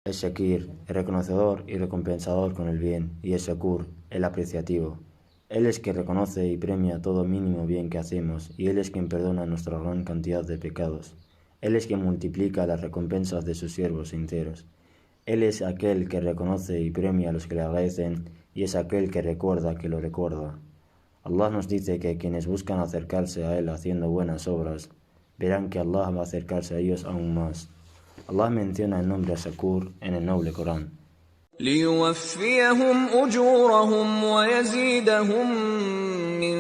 Es Shakir, el reconocedor y recompensador con el bien, y es Shakur, el apreciativo. Él es quien reconoce y premia todo mínimo bien que hacemos, y Él es quien perdona nuestra gran cantidad de pecados. Él es quien multiplica las recompensas de sus siervos sinceros. Él es aquel que reconoce y premia a los que le agradecen, y es aquel que recuerda que lo recuerda. Allah nos dice que quienes buscan acercarse a Él haciendo buenas obras, verán que Allah va a acercarse a ellos aún más. Allah menciona el nombre a Shakur en el noble Corán. ليوفيهم أجورهم ويزيدهم من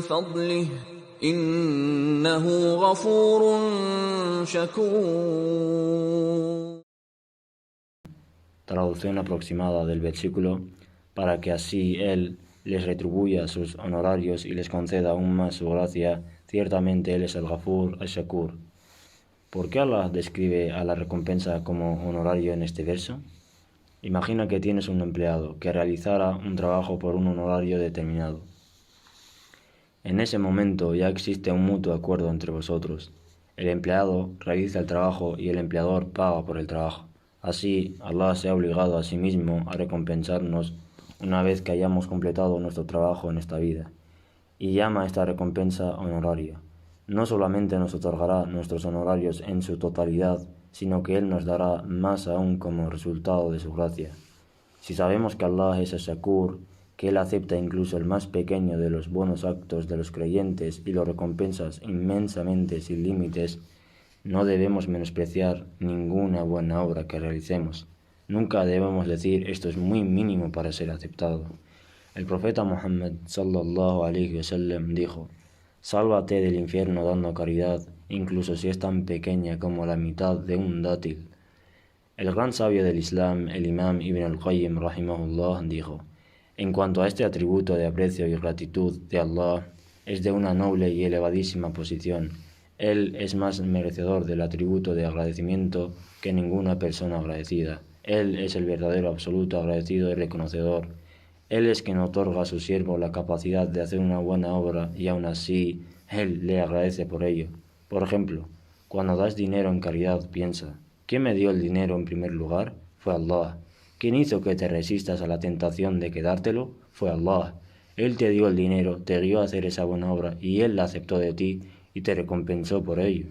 فضله إنه غفور شكور. Traducción aproximada del versículo, para que así Él les retribuya sus honorarios y les conceda aún más su gracia. Ciertamente Él es el Ghafur, el Shakur. ¿Por qué Allah describe a la recompensa como honorario en este verso? Imagina que tienes un empleado que realizara un trabajo por un honorario determinado. En ese momento ya existe un mutuo acuerdo entre vosotros. El empleado realiza el trabajo y el empleador paga por el trabajo. Así, Allah se ha obligado a sí mismo a recompensarnos una vez que hayamos completado nuestro trabajo en esta vida, y llama a esta recompensa honorario. No solamente nos otorgará nuestros honorarios en su totalidad, sino que Él nos dará más aún como resultado de su gracia. Si sabemos que Allah es el Shakur, que Él acepta incluso el más pequeño de los buenos actos de los creyentes y lo recompensas inmensamente sin límites, no debemos menospreciar ninguna buena obra que realicemos. Nunca debemos decir esto es muy mínimo para ser aceptado. El profeta Muhammad sallallahu alaihi wasallam dijo: sálvate del infierno dando caridad, incluso si es tan pequeña como la mitad de un dátil. El gran sabio del Islam, el Imam Ibn al-Qayyim rahimahullah, dijo: en cuanto a este atributo de aprecio y gratitud de Allah, es de una noble y elevadísima posición. Él es más merecedor del atributo de agradecimiento que ninguna persona agradecida. Él es el verdadero absoluto agradecido y reconocedor. Él es quien otorga a su siervo la capacidad de hacer una buena obra y aún así Él le agradece por ello. Por ejemplo, cuando das dinero en caridad, piensa: ¿quién me dio el dinero en primer lugar? Fue Allah. ¿Quién hizo que te resistas a la tentación de quedártelo? Fue Allah. Él te dio el dinero, te guió a hacer esa buena obra y Él la aceptó de ti y te recompensó por ello.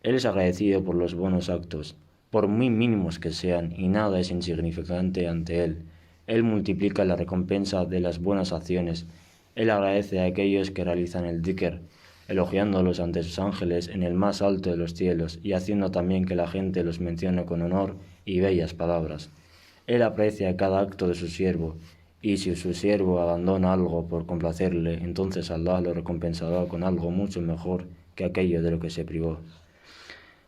Él es agradecido por los buenos actos, por muy mínimos que sean, y nada es insignificante ante Él. Él multiplica la recompensa de las buenas acciones. Él agradece a aquellos que realizan el dhikr, elogiándolos ante sus ángeles en el más alto de los cielos y haciendo también que la gente los mencione con honor y bellas palabras. Él aprecia cada acto de su siervo, y si su siervo abandona algo por complacerle, entonces Allah lo recompensará con algo mucho mejor que aquello de lo que se privó.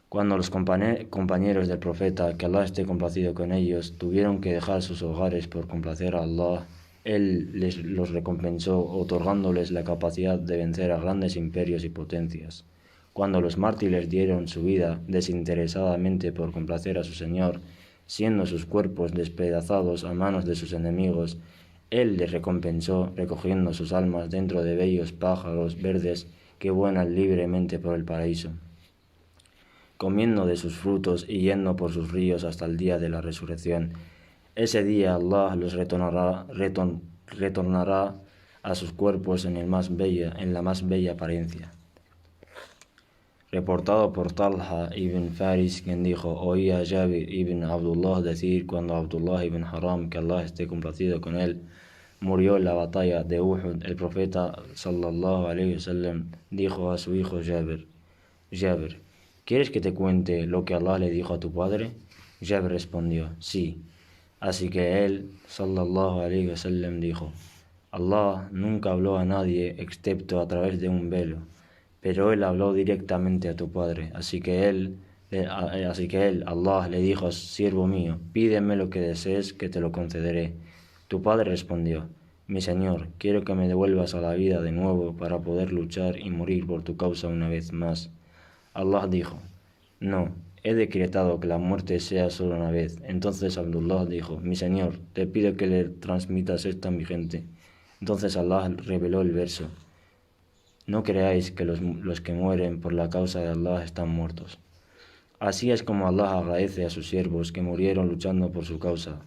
Cuando los compañeros del profeta, que Allah esté complacido con ellos, tuvieron que dejar sus hogares por complacer a Allah, Él los recompensó otorgándoles la capacidad de vencer a grandes imperios y potencias. Cuando los mártires dieron su vida desinteresadamente por complacer a su Señor, siendo sus cuerpos despedazados a manos de sus enemigos, Él les recompensó recogiendo sus almas dentro de bellos pájaros verdes que vuelan libremente por el paraíso, comiendo de sus frutos y yendo por sus ríos hasta el día de la resurrección. Ese día Allah los retornará a sus cuerpos en la más bella apariencia. Reportado por Talha ibn Faris, quien dijo: oí a Jabir ibn Abdullah decir cuando Abdullah ibn Haram, que Allah esté complacido con él, murió en la batalla de Uhud, el profeta sallallahu alaihi wasallam dijo a su hijo Jabir: ¿quieres que te cuente lo que Allah le dijo a tu padre? Jabir respondió: sí. Así que él, sallallahu alaihi wasallam, dijo: Allah nunca habló a nadie excepto a través de un velo, pero Él habló directamente a tu padre. Así que él, Allah, le dijo: siervo mío, pídeme lo que desees que te lo concederé. Tu padre respondió: mi Señor, quiero que me devuelvas a la vida de nuevo para poder luchar y morir por tu causa una vez más. Allah dijo: no, he decretado que la muerte sea solo una vez. Entonces Abdullah dijo: mi Señor, te pido que le transmitas esto a mi gente. Entonces Allah reveló el verso: no creáis que los que mueren por la causa de Allah están muertos. Así es como Allah agradece a sus siervos que murieron luchando por su causa.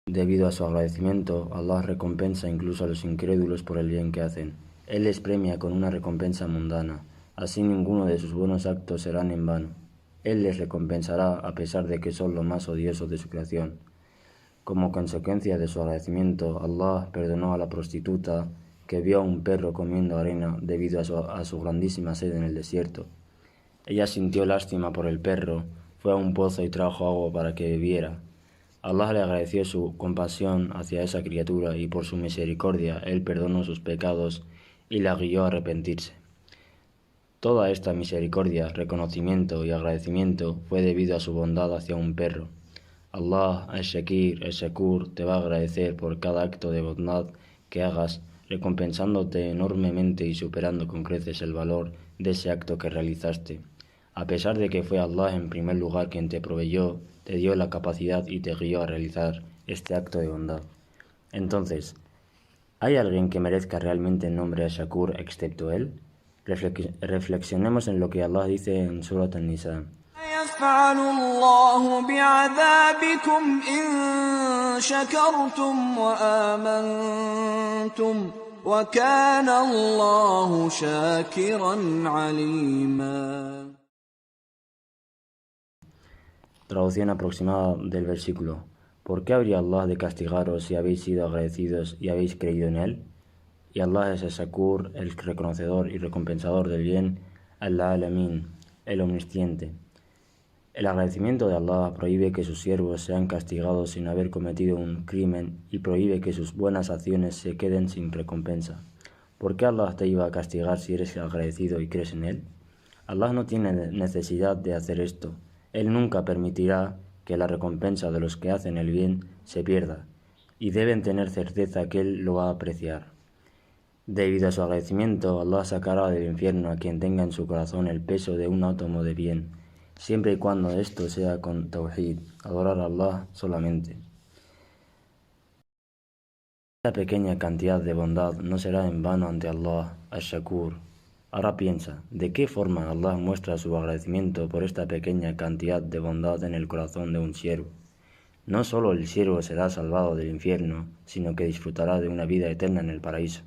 Debido a su agradecimiento, Allah recompensa incluso a los incrédulos por el bien que hacen. Él les premia con una recompensa mundana. Así ninguno de sus buenos actos serán en vano. Él les recompensará a pesar de que son lo más odioso de su creación. Como consecuencia de su agradecimiento, Allah perdonó a la prostituta que vio a un perro comiendo arena debido a su grandísima sed en el desierto. Ella sintió lástima por el perro, fue a un pozo y trajo agua para que bebiera. Allah le agradeció su compasión hacia esa criatura y por su misericordia Él perdonó sus pecados y la guió a arrepentirse. Toda esta misericordia, reconocimiento y agradecimiento fue debido a su bondad hacia un perro. Allah, al-Shakir, al-Shakur, te va a agradecer por cada acto de bondad que hagas, recompensándote enormemente y superando con creces el valor de ese acto que realizaste. A pesar de que fue Allah en primer lugar quien te proveyó, te dio la capacidad y te guió a realizar este acto de bondad. Entonces, ¿hay alguien que merezca realmente el nombre al-Shakur excepto él? Reflexionemos en lo que Allah dice en Surat An-Nisa. يفعل الله بعذابكم إن شكرتم وآمنتم وكان الله شاكرا عليما. Traducción aproximada del versículo. ¿Por qué habría Allah de castigaros si habéis sido agradecidos y habéis creído en Él? Y Allah es el Shakur, el reconocedor y recompensador del bien, Al-Alamin, el omnisciente. El agradecimiento de Allah prohíbe que sus siervos sean castigados sin haber cometido un crimen y prohíbe que sus buenas acciones se queden sin recompensa. ¿Por qué Allah te iba a castigar si eres agradecido y crees en Él? Allah no tiene necesidad de hacer esto. Él nunca permitirá que la recompensa de los que hacen el bien se pierda, y deben tener certeza que Él lo va a apreciar. Debido a su agradecimiento, Allah sacará del infierno a quien tenga en su corazón el peso de un átomo de bien, siempre y cuando esto sea con Tawhid, adorar a Allah solamente. Esta pequeña cantidad de bondad no será en vano ante Allah, al-Shakur. Ahora piensa, ¿de qué forma Allah muestra su agradecimiento por esta pequeña cantidad de bondad en el corazón de un siervo? No solo el siervo será salvado del infierno, sino que disfrutará de una vida eterna en el paraíso.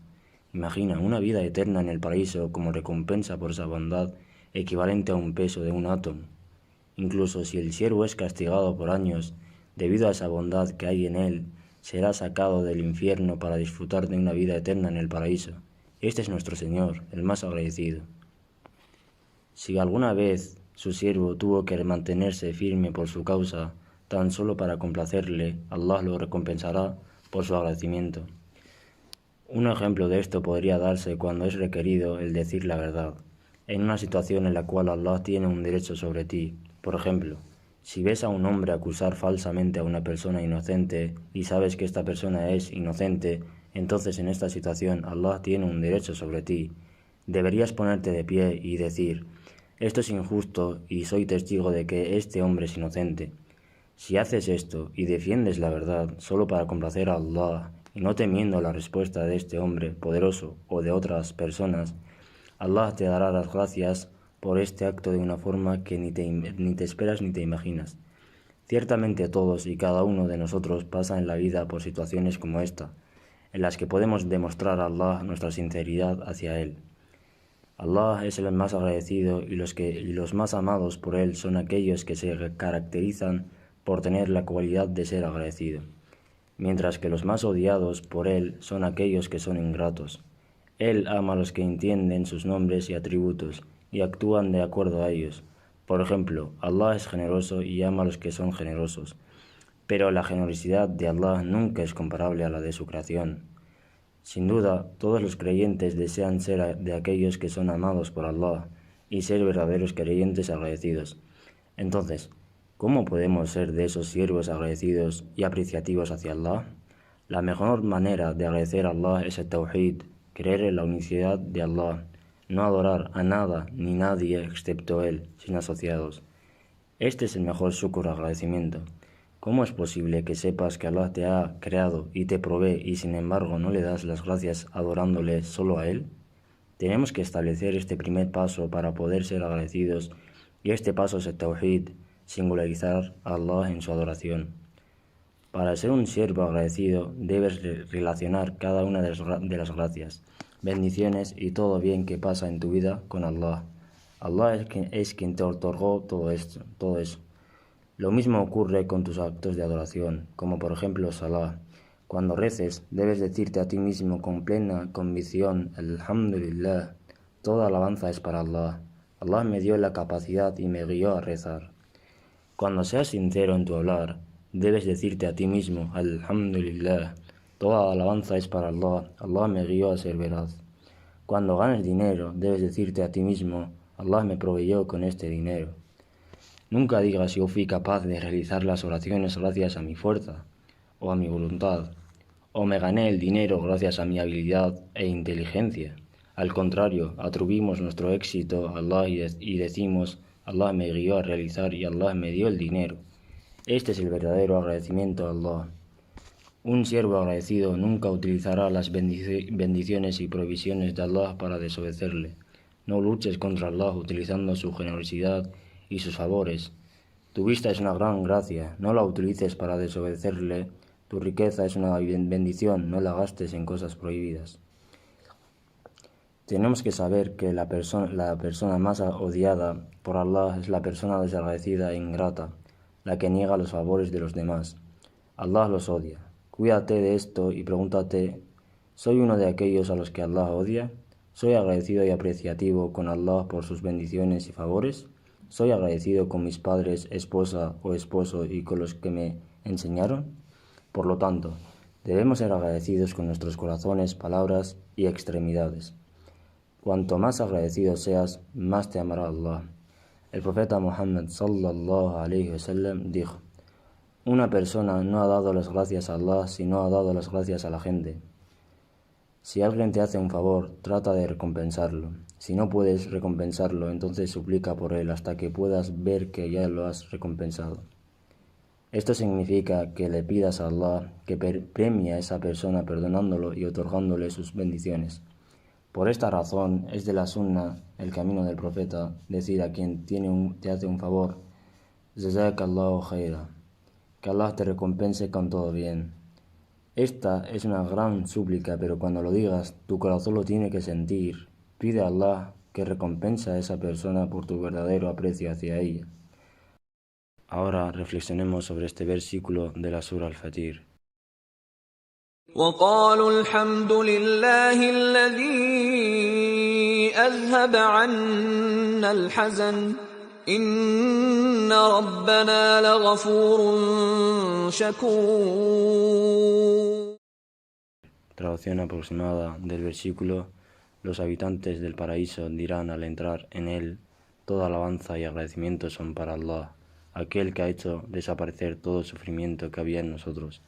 Imagina una vida eterna en el paraíso como recompensa por esa bondad equivalente a un peso de un átomo. Incluso si el siervo es castigado por años, debido a esa bondad que hay en él, será sacado del infierno para disfrutar de una vida eterna en el paraíso. Este es nuestro Señor, el más agradecido. Si alguna vez su siervo tuvo que mantenerse firme por su causa, tan solo para complacerle, Allah lo recompensará por su agradecimiento. Un ejemplo de esto podría darse cuando es requerido el decir la verdad, en una situación en la cual Allah tiene un derecho sobre ti. Por ejemplo, si ves a un hombre acusar falsamente a una persona inocente y sabes que esta persona es inocente, entonces en esta situación Allah tiene un derecho sobre ti. Deberías ponerte de pie y decir, esto es injusto y soy testigo de que este hombre es inocente. Si haces esto y defiendes la verdad solo para complacer a Allah y no temiendo la respuesta de este hombre poderoso o de otras personas, Allah te dará las gracias por este acto de una forma que ni te esperas ni te imaginas. Ciertamente todos y cada uno de nosotros pasa en la vida por situaciones como esta, en las que podemos demostrar a Allah nuestra sinceridad hacia Él. Allah es el más agradecido y los más amados por Él son aquellos que se caracterizan por tener la cualidad de ser agradecido, mientras que los más odiados por Él son aquellos que son ingratos. Él ama a los que entienden sus nombres y atributos y actúan de acuerdo a ellos. Por ejemplo, Allah es generoso y ama a los que son generosos, pero la generosidad de Allah nunca es comparable a la de su creación. Sin duda, todos los creyentes desean ser de aquellos que son amados por Allah y ser verdaderos creyentes agradecidos. Entonces, ¿cómo podemos ser de esos siervos agradecidos y apreciativos hacia Allah? La mejor manera de agradecer a Allah es el Tawhid, creer en la unicidad de Allah, no adorar a nada ni nadie excepto Él, sin asociados. Este es el mejor shukr, agradecimiento. ¿Cómo es posible que sepas que Allah te ha creado y te provee y sin embargo no le das las gracias adorándole solo a Él? Tenemos que establecer este primer paso para poder ser agradecidos y este paso es el Tawhid, singularizar a Allah en su adoración. Para ser un siervo agradecido, debes relacionar cada una de las gracias, bendiciones y todo bien que pasa en tu vida con Allah. Allah es quien te otorgó todo eso. Lo mismo ocurre con tus actos de adoración, como por ejemplo Salah. Cuando reces, debes decirte a ti mismo con plena convicción, Alhamdulillah, toda alabanza es para Allah. Allah me dio la capacidad y me guió a rezar. Cuando seas sincero en tu hablar, debes decirte a ti mismo, Alhamdulillah, toda alabanza es para Allah. Allah me guió a ser veraz. Cuando ganes dinero, debes decirte a ti mismo, Allah me proveyó con este dinero. Nunca digas yo fui capaz de realizar las oraciones gracias a mi fuerza o a mi voluntad, o me gané el dinero gracias a mi habilidad e inteligencia. Al contrario, atribuimos nuestro éxito a Allah y decimos, Allah me guió a realizar y Allah me dio el dinero. Este es el verdadero agradecimiento a Allah. Un siervo agradecido nunca utilizará las bendiciones y provisiones de Allah para desobedecerle. No luches contra Allah utilizando su generosidad y sus favores. Tu vista es una gran gracia, no la utilices para desobedecerle. Tu riqueza es una bendición, no la gastes en cosas prohibidas. Tenemos que saber que la persona más odiada por Allah es la persona desagradecida e ingrata, la que niega los favores de los demás. Allah los odia. Cuídate de esto y pregúntate, ¿soy uno de aquellos a los que Allah odia? ¿Soy agradecido y apreciativo con Allah por sus bendiciones y favores? ¿Soy agradecido con mis padres, esposa o esposo y con los que me enseñaron? Por lo tanto, debemos ser agradecidos con nuestros corazones, palabras y extremidades. Cuanto más agradecido seas, más te amará Allah. El profeta Muhammad sallallahu alayhi wa sallam dijo, una persona no ha dado las gracias a Allah si no ha dado las gracias a la gente. Si alguien te hace un favor, trata de recompensarlo. Si no puedes recompensarlo, entonces suplica por él hasta que puedas ver que ya lo has recompensado. Esto significa que le pidas a Allah que premie a esa persona perdonándolo y otorgándole sus bendiciones. Por esta razón es de la sunna, el camino del profeta, decir a quien te hace un favor, Jazakallahu khaira, que Allah te recompense con todo bien. Esta es una gran súplica, pero cuando lo digas, tu corazón lo tiene que sentir. Pide a Allah que recompense a esa persona por tu verdadero aprecio hacia ella. Ahora reflexionemos sobre este versículo de la Sura Al-Fatir. وقالوا الحمد لله الذي أذهب عنا الحزن إن ربنا لغفور شكور. Traducción aproximada del versículo: los habitantes del paraíso dirán al entrar en él, toda alabanza y agradecimiento son para Allah, aquel que ha hecho desaparecer todo sufrimiento que había en nosotros.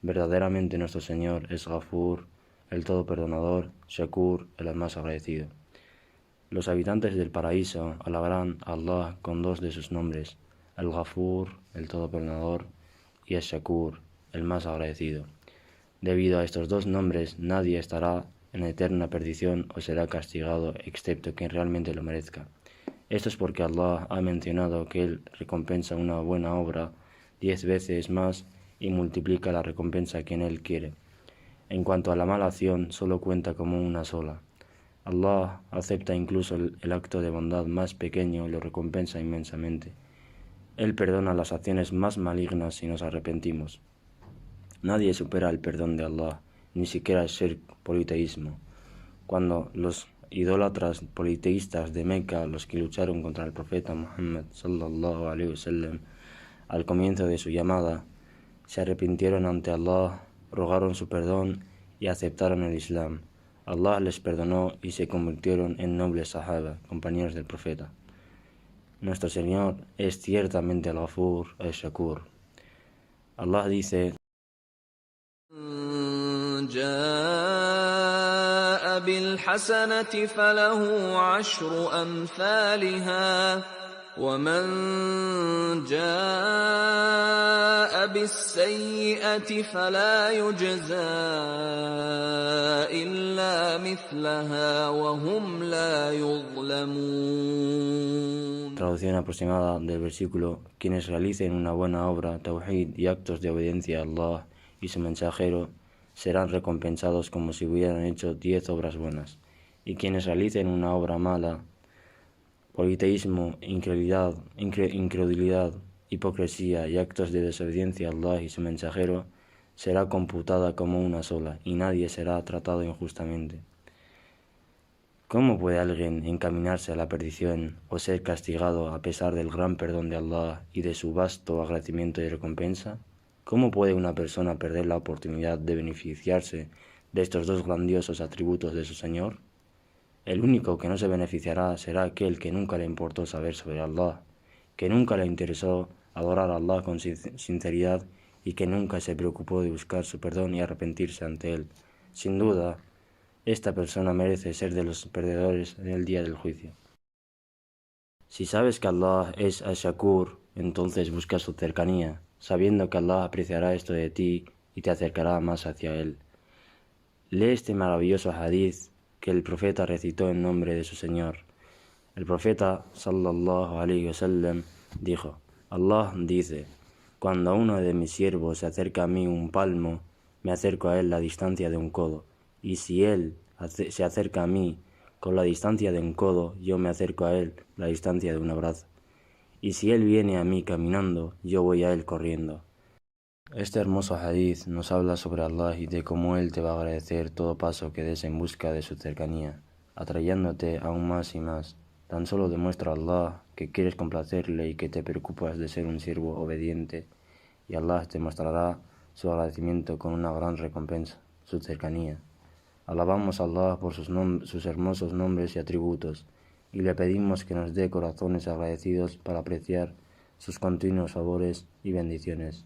Verdaderamente nuestro Señor es Ghafur, el todo perdonador, Shakur, el más agradecido. Los habitantes del paraíso alabarán a Allah con dos de sus nombres, el Ghafur, el todo perdonador, y el Shakur, el más agradecido. Debido a estos dos nombres, nadie estará en eterna perdición o será castigado excepto quien realmente lo merezca. Esto es porque Allah ha mencionado que Él recompensa una buena obra 10 veces más y multiplica la recompensa a quien Él quiere. En cuanto a la mala acción, solo cuenta como una sola. Allah acepta incluso el acto de bondad más pequeño y lo recompensa inmensamente. Él perdona las acciones más malignas si nos arrepentimos. Nadie supera el perdón de Allah, ni siquiera el shirk, politeísmo. Cuando los idólatras politeístas de Meca, los que lucharon contra el profeta Muhammad sallallahu alaihi wasallam, al comienzo de su llamada, se arrepintieron ante Allah, rogaron su perdón y aceptaron el Islam. Allah les perdonó y se convirtieron en nobles sahaba, compañeros del profeta. Nuestro Señor es ciertamente el Ghafur, el Shakur. Allah dice: جاء بالحسنة فله 10 أمثالها ومن جاء بالسيئة فلا يجزى إلا مثلها وهم لا يظلمون. Traducción aproximada del versículo: quienes realicen una buena obra, tawhid y actos de obediencia a Allah y su mensajero serán recompensados como si hubieran hecho 10 obras buenas, y quienes realicen una obra mala, politeísmo, incredulidad, hipocresía y actos de desobediencia a Allah y su mensajero, será computada como una sola, y nadie será tratado injustamente. ¿Cómo puede alguien encaminarse a la perdición o ser castigado a pesar del gran perdón de Allah y de su vasto agradecimiento y recompensa? ¿Cómo puede una persona perder la oportunidad de beneficiarse de estos dos grandiosos atributos de su Señor? El único que no se beneficiará será aquel que nunca le importó saber sobre Allah, que nunca le interesó adorar a Allah con sinceridad y que nunca se preocupó de buscar su perdón y arrepentirse ante Él. Sin duda, esta persona merece ser de los perdedores en el día del juicio. Si sabes que Allah es Ash-Shakur, entonces busca su cercanía, sabiendo que Allah apreciará esto de ti y te acercará más hacia Él. Lee este maravilloso hadith que el profeta recitó en nombre de su Señor. El profeta sallallahu alaihi wasallam dijo: Allah dice: cuando uno de mis siervos se acerca a mí un palmo, me acerco a él la distancia de un codo, y si él se acerca a mí con la distancia de un codo, yo me acerco a él la distancia de un abrazo, y si él viene a mí caminando, yo voy a él corriendo. Este hermoso hadith nos habla sobre Allah y de cómo Él te va a agradecer todo paso que des en busca de su cercanía, atrayéndote aún más y más. Tan solo demuestra a Allah que quieres complacerle y que te preocupas de ser un siervo obediente, y Allah te mostrará su agradecimiento con una gran recompensa, su cercanía. Alabamos a Allah por sus hermosos nombres y atributos, y le pedimos que nos dé corazones agradecidos para apreciar sus continuos favores y bendiciones.